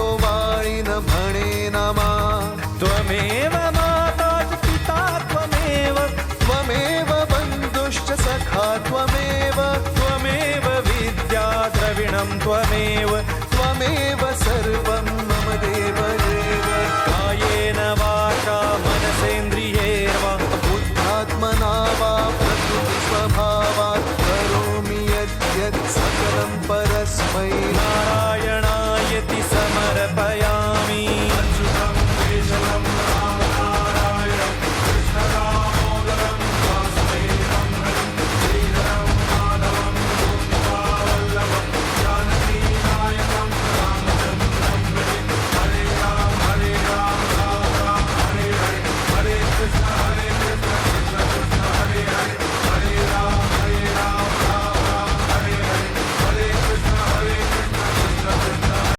ओवाळीन म्हणे नमा त्वमेव माता च पिता त्वमेव त्वमेव बन्धुश्च सखा त्वमेव त्वमेव विद्या द्रविणं त्वमेव त्वमेव सर्वं मम देव देव कायेन वाचा मनसेन्द्रियैर्वा बुद्धात्मना वा प्रकृतिस्वभावात् करोमि यद्यत् सकलं परस्मै